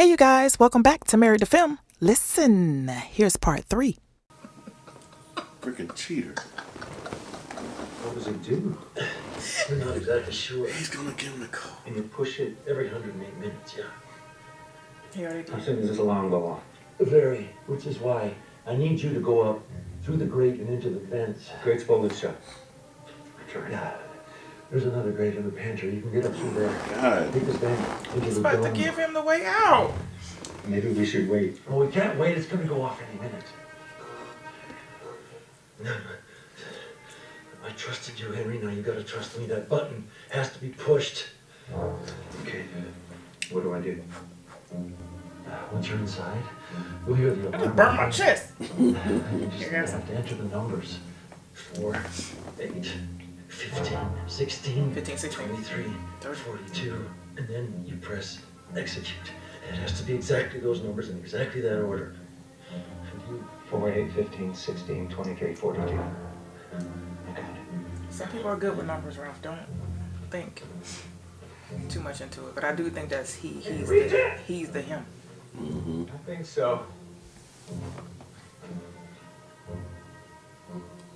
Hey you guys, welcome back to Married to Film. Listen, here's part 3. Freaking cheater. What does he do? We're not exactly sure. He's gonna give him a call. And you push it every 108 minutes, yeah. He already did. How soon does this alarm go off? Very, which is why I need you to go up through the grate and into the vents. Grate's bolted shut. I tried. Yeah. There's another grate in the pantry. You can get up through there. God. Take this vent into He's the about to dome. give him the way out. Maybe we should wait. Well, we can't wait. It's going to go off any minute. I trusted you, Henry. Now you got to trust me. That button has to be pushed. Okay. What do I do? Once you're inside, you'll hear the I alarm. just burnt my chest. You just have to enter the numbers. 4, 8, 15, 16, 15, 16, 23, 42, and then you press execute. It has to be exactly those numbers in exactly that order. And you... 4, 8, 15, 16, 23, 42. I got it. Some people are good with numbers, Ralph. Don't think too much into it. But I do think that's he's the him. Mm-hmm. I think so.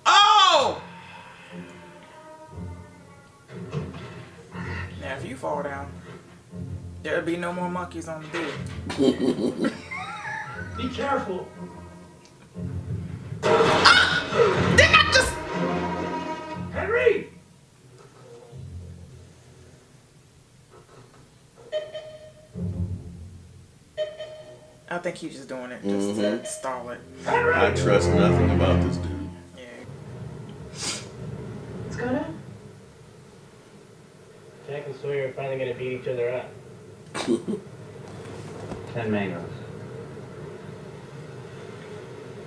Oh! Now, if you fall down, there'll be no more monkeys on the bed. Be careful. Didn't I just... Henry! I think he's just doing it just to stall it. I trust nothing about this dude. Yeah. What's going on? Jack and Sawyer are finally gonna beat each other up. 10 mangoes.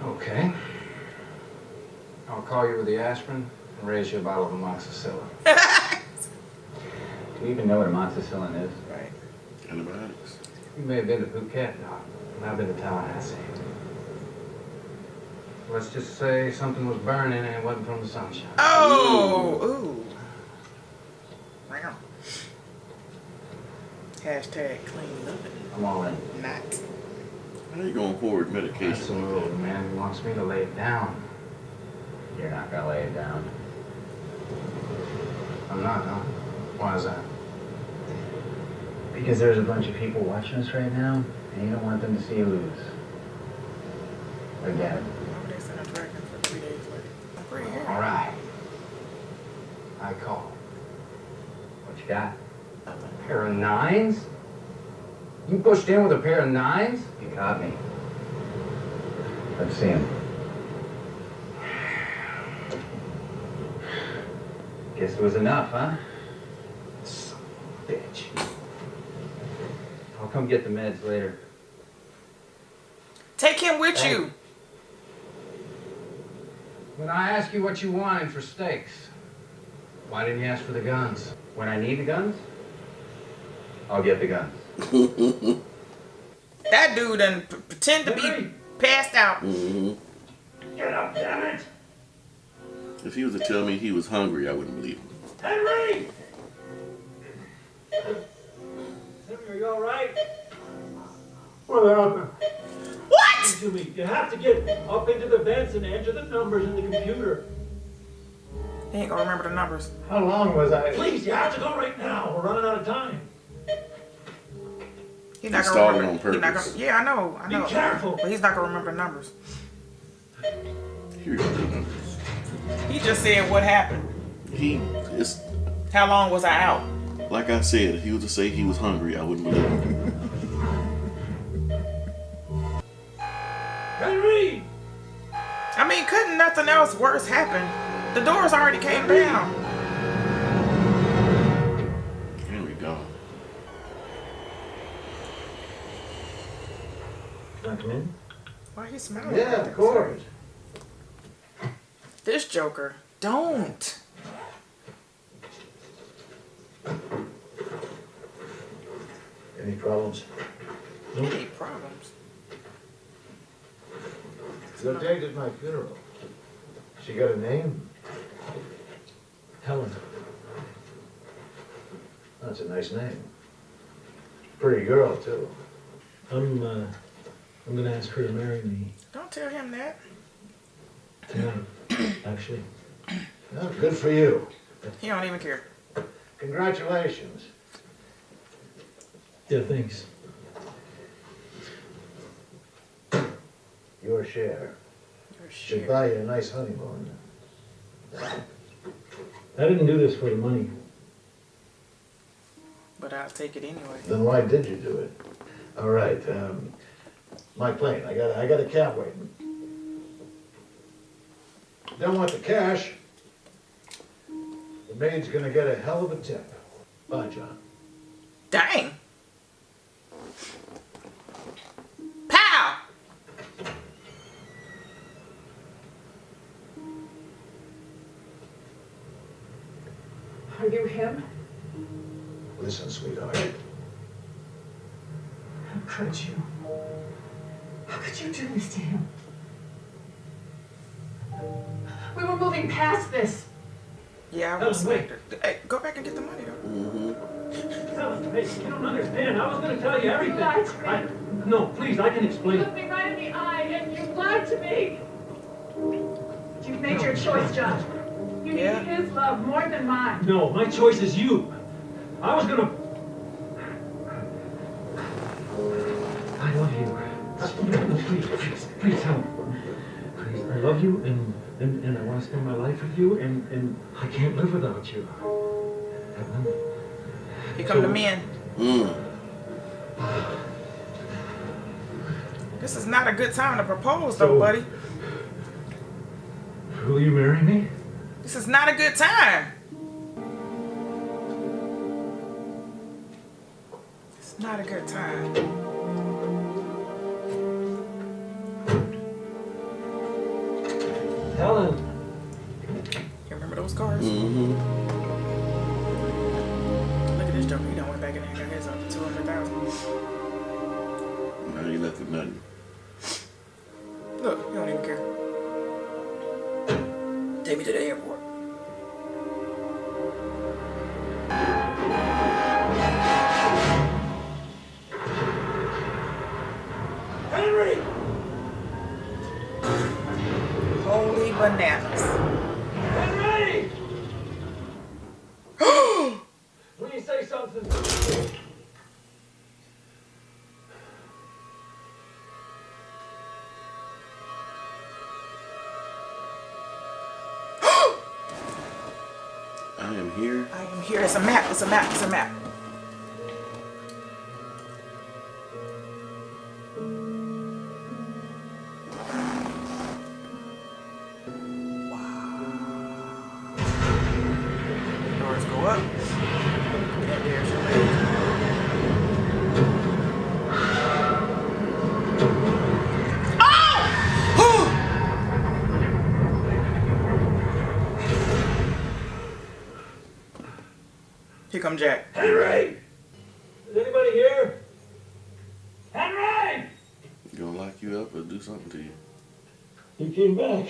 Okay. I'll call you with the aspirin and raise you a bottle of amoxicillin. Do you even know what amoxicillin is? Right. Antibiotics. You may have been to Phuket, Doc, and I've been to Tallahassee. Let's just say something was burning and it wasn't from the sunshine. Oh! Ooh. Wow. Hashtag clean living. I'm all in. Not. How you going forward medication? Absolutely, man. He wants me to lay it down. You're not gonna lay it down. I'm not, huh? Why is that? Because there's a bunch of people watching us right now, and you don't want them to see you lose. Again. They sent a dragon for 3 days later. I'm pretty happy. All right. I call. What you got? Pair of 9s? You pushed in with a pair of 9s? You caught me. Let's see him. Guess it was enough, huh? Son of a bitch. I'll come get the meds later. Take him with you. When I asked you what you wanted for steaks, why didn't you ask for the guns? When I need the guns, I'll get the guns. That dude done pretend to be passed out. Mm-hmm. Get up, damn it! If he was to tell me he was hungry, I wouldn't believe him. Henry! Henry, are you all right? What happened? What? Listen to me. You have to get up into the vents and enter the numbers in the computer. He ain't gonna remember the numbers. How long was I? Please, you have to go right now. We're running out of time. He's not He gonna stalled remember. on He's not purpose. gonna, yeah, I know. Be careful. But he's not gonna remember the numbers. Here you go. He just said what happened. It's How long was I out? like I said, if he was to say he was hungry, I wouldn't believe him. Henry! I mean, couldn't nothing else worse happen? The doors already came down. Henry gone. Can I come in? Why are you smiling? Yeah, of course. This Joker. Don't. Any problems? Any problems? What date is my funeral? She got a name? Helen. That's a nice name. Pretty girl, too. I'm gonna ask her to marry me. Don't tell him that. Tonight, actually. Well, good for you. He don't even care. Congratulations. Yeah, thanks. Your share. Your Should shit. buy you a nice honeymoon. I didn't do this for the money. But I'll take it anyway. Then why did you do it? All right, my plane. I got a cab waiting. Don't want the cash. The maid's gonna get a hell of a tip. Bye, John. Dang. Pow! Are you him? Listen, sweetheart. How could you? How could you do this to him? We were moving past this. Yeah, I was like, hey, go back and get the money though. Mm-hmm. Hey, you don't understand. I was gonna tell you everything. You lied to me. No, please, I can You explain. looked me right in the eye and you lied to me. You've made your choice, John. You need Yeah. his love more than mine. No, my choice is you. I was gonna... I love you. No, please help. Please, I love you and I want to spend my life with you and I can't live without you. Here come the men. Mm. This is not a good time to propose though, So- buddy. Will you marry me? This is not a good time. It's not a good time. Helen. You remember those cars? Mm-hmm. Look at this joker. He done went back in there and got his up to 200,000. Now you left with nothing. Look, he don't even care. Take me to the airport. Henry! Holy bananas. Henry! Will you say something? I am here. I am here. It's a map. It's a map. It's a map. Doors go up. And there's your lady. Oh! Here come Jack. Henry! Is anybody here? Henry! Gonna lock you up or do something to you. You came back.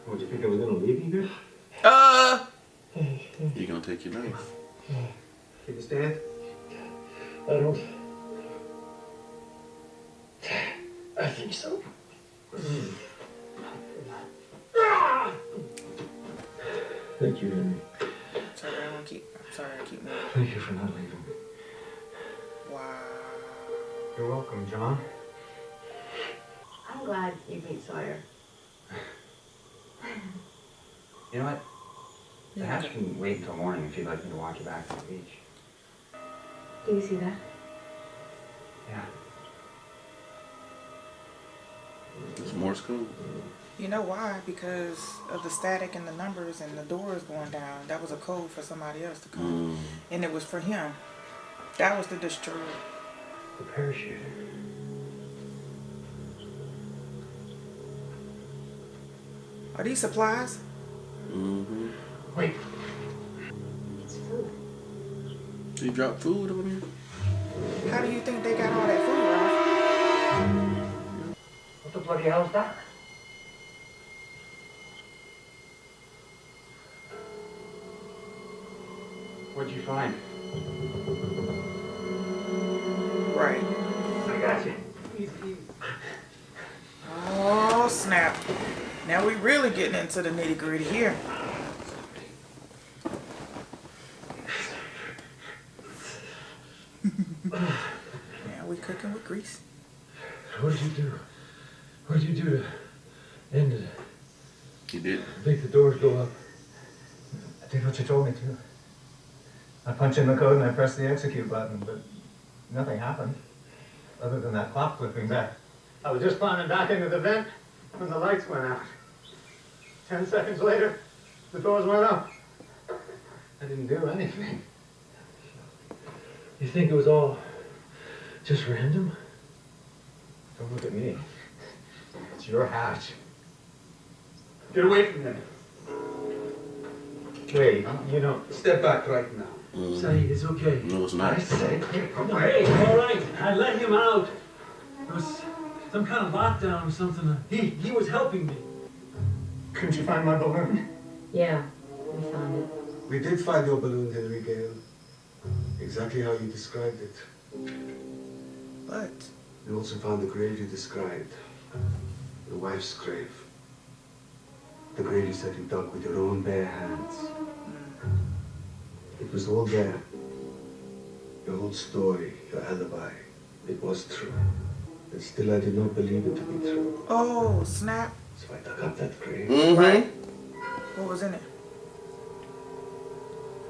What, did you think I was gonna leave you here? You gonna take your knife. Take a stand. I don't... I think so. Thank you, Henry. Sorry, I keep moving. Thank you for not leaving me. Wow. You're welcome, John. I'm glad you beat Sawyer. You know what? The Yeah. house can wait until morning if you'd like me to walk you back to the beach. Do you see that? Yeah. It's Morse code. You know why? Because of the static and the numbers and the doors going down. That was a code for somebody else to come. And it was for him. That was the destroyer. The parachute. Are these supplies? Mm-hmm. Wait. It's food. You dropped food on here? How do you think they got all that food, Ralph? What the bloody hell is that? Where'd What'd you find? Right. I got you. Oh, snap. Now we really getting into the nitty gritty here. Now we cooking with grease. What did you do? What did you do to end it? He did. Make the doors go up. I did what you told me to. I punched in the code and I pressed the execute button, but nothing happened. Other than that clock flipping back. I was just climbing back into the vent when the lights went out. 10 seconds later, the doors went up. I didn't do anything. You think it was all just random? Don't look at me. It's your house. Get away from him. Wait, you don't... Step back right now. Sayid, it's okay. No, it's not. I said, Hey, all right. I let him out. It was some kind of lockdown or something. He was helping me. couldn't you find my balloon? Yeah, we found it. We did find your balloon, Henry Gale. Exactly how you described it. But We also found the grave you described. Your wife's grave. The grave you said you dug with your own bare hands. It was all there. Your whole story, your alibi. It was true. But still I did not believe it to be true. oh, snap. So I dug up that grave. Right. What was in it?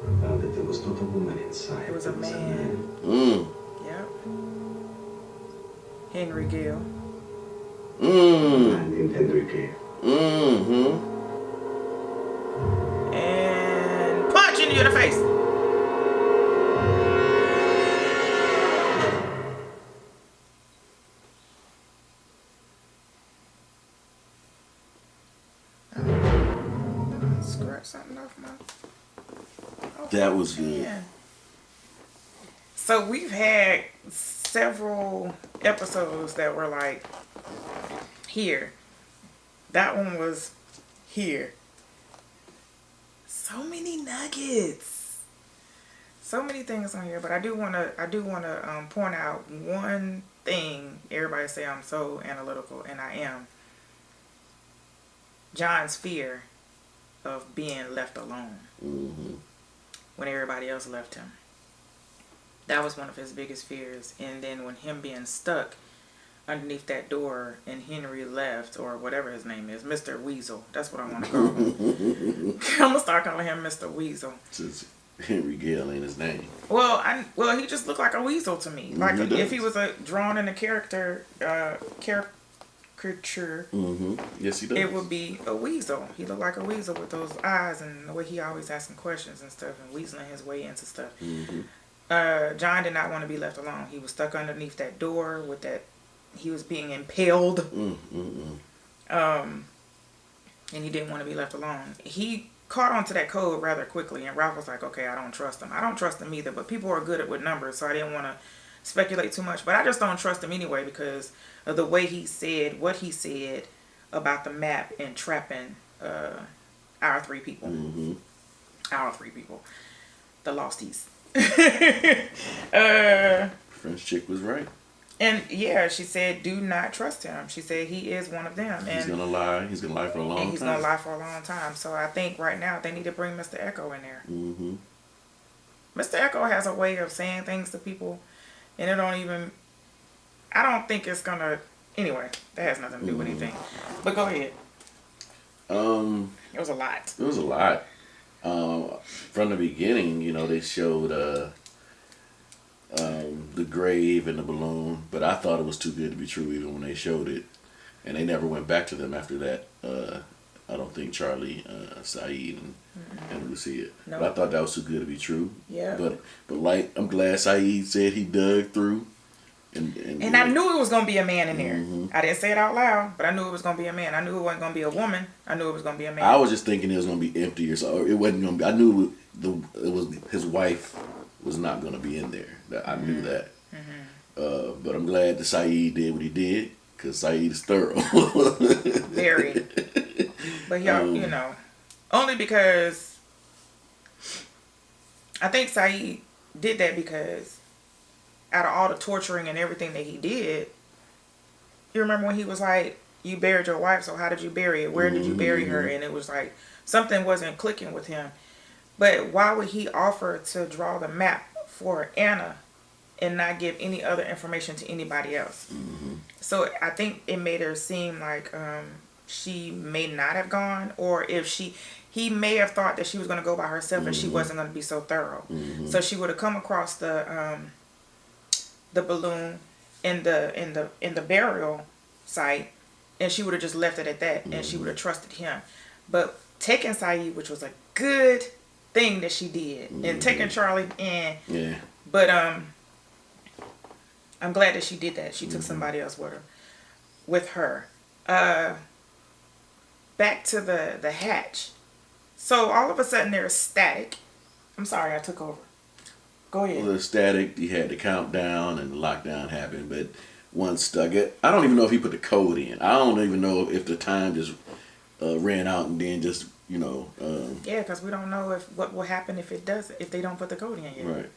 I found that there was not a woman inside. It was a There man. Yep. Henry Gale. A man named Henry Gale. And punching you in the face. Scratch something off my... Oh, That was good. man. So we've had several episodes that were like here. That one was here. So many nuggets. So many things on here, but I do want to point out one thing. Everybody say I'm so analytical, and I am. John's fear of being left alone when everybody else left him. That was one of his biggest fears. And then when him being stuck underneath that door and Henry left, or whatever his name is, Mr. Weasel. That's what I want to call him. I'm going to start calling him Mr. Weasel. Since Henry Gale ain't his name. Well, he just looked like a weasel to me. Like He does. if he was drawn in a caricature, Yes, he does. it would be a weasel. He looked like a weasel with those eyes and the way he always asking questions and stuff and weaseling his way into stuff. John did not want to be left alone. He was stuck underneath that door with that. He was being impaled. And he didn't want to be left alone. He caught on to that code rather quickly, and Ralph was like, okay, I don't trust him. I don't trust him either, but people are good at with numbers, so I didn't want to speculate too much. But I just don't trust him anyway because of the way he said what he said about the map and trapping our three people. Our three people. The Losties. French chick was right. And yeah, she said, do not trust him. She said he is one of them. And He's gonna lie. He's gonna lie for a long time. and he's going to lie for a long time. So I think right now they need to bring Mr. Echo in there. Mr. Echo has a way of saying things to people, and it don't even... I don't think it's going to... Anyway, that has nothing to do with anything. But go ahead. It was a lot. It was a lot. From the beginning, you know, they showed the grave and the balloon, but I thought it was too good to be true even when they showed it, and they never went back to them after that. I don't think Charlie, Sayid, and Lucia. No. But I thought that was too good to be true. Yeah. But like, I'm glad Sayid said he dug through. And I knew it was going to be a man in there. I didn't say it out loud, but I knew it was going to be a man. I knew it wasn't going to be a woman. I knew it was going to be a man. I was just thinking it was going to be empty, or so it wasn't going to be. I knew it was his wife was not going to be in there. I knew that. But I'm glad that Sayid did what he did, because Sayid is thorough. Very. But y'all, you know, only because I think Sayid did that because out of all the torturing and everything that he did, you remember when he was like, you buried your wife, so how did you bury it? Where did you bury her? And it was like something wasn't clicking with him. But why would he offer to draw the map for Anna and not give any other information to anybody else? So I think it made her seem like she may not have gone, or if he may have thought that she was going to go by herself and she wasn't going to be so thorough. So she would have come across the balloon in the burial site, and she would have just left it at that, and she would have trusted him. But taking Sayid, which was a good thing that she did, and taking Charlie, but I'm glad that she did that. She took somebody else with her. Back to the hatch. So all of a sudden there's static. I'm sorry, I took over. Go ahead. Well, the static, you had the countdown and the lockdown happened, but once stuck it. I don't even know if he put the code in. I don't even know if the time just ran out and then just, yeah, because we don't know what will happen if they don't put the code in yet. Right.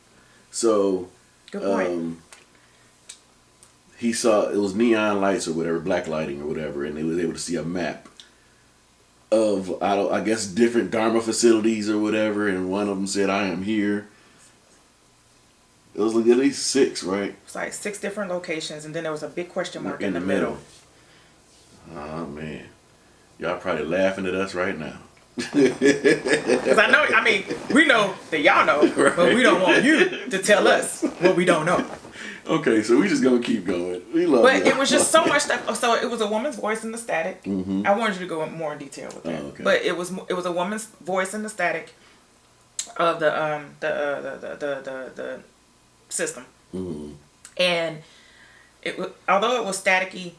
So good point. He saw, it was neon lights or whatever, black lighting or whatever, and he was able to see a map of, I guess, different Dharma facilities or whatever, and one of them said, "I am here." It was like at least 6, right? It's like 6 different locations, and then there was a big question mark in the middle. Oh, man. Y'all probably laughing at us right now. Because we know that y'all know, right? But we don't want you to tell us what we don't know. Okay, so we just gonna keep going. We love But it was just so much stuff. So it was a woman's voice in the static. I wanted you to go more in detail with that. Okay. But it was a woman's voice in the static of the system. And although it was staticky,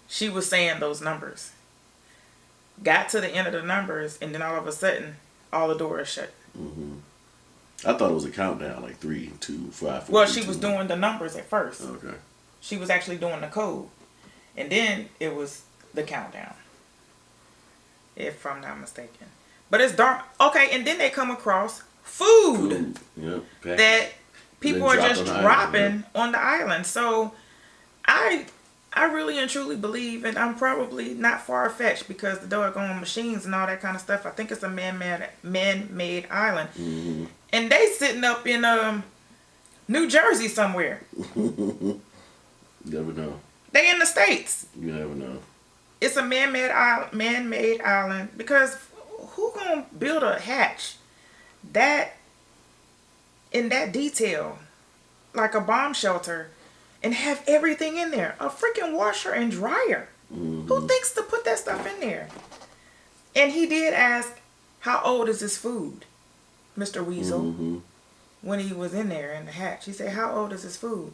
she was saying those numbers. Got to the end of the numbers, and then all of a sudden, all the doors shut. I thought it was a countdown, like 3, 2, 5, 4. Well, she was doing the numbers at first. Okay. She was actually doing the code, and then it was the countdown, if I'm not mistaken. But it's dark. Okay, and then they come across food. Yep. That people are just dropping on the island. So I really and truly believe, and I'm probably not far-fetched because the doggone machines and all that kind of stuff, I think it's a man-made island. And they sitting up in New Jersey somewhere. You never know. They in the States. You never know. It's a man-made island because who gonna build a hatch that in that detail, like a bomb shelter, and have everything in there? A freaking washer and dryer. Who thinks to put that stuff in there? And he did ask, "How old is this food, Mr. Weasel?" When he was in there in the hatch, he said, "How old is this food?"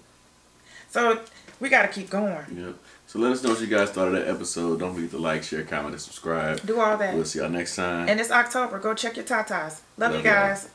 So we got to keep going. Yep. So let us know what you guys thought of that episode. Don't forget to like, share, comment, and subscribe. Do all that. We'll see y'all next time. And it's October. Go check your tatas. Love you guys.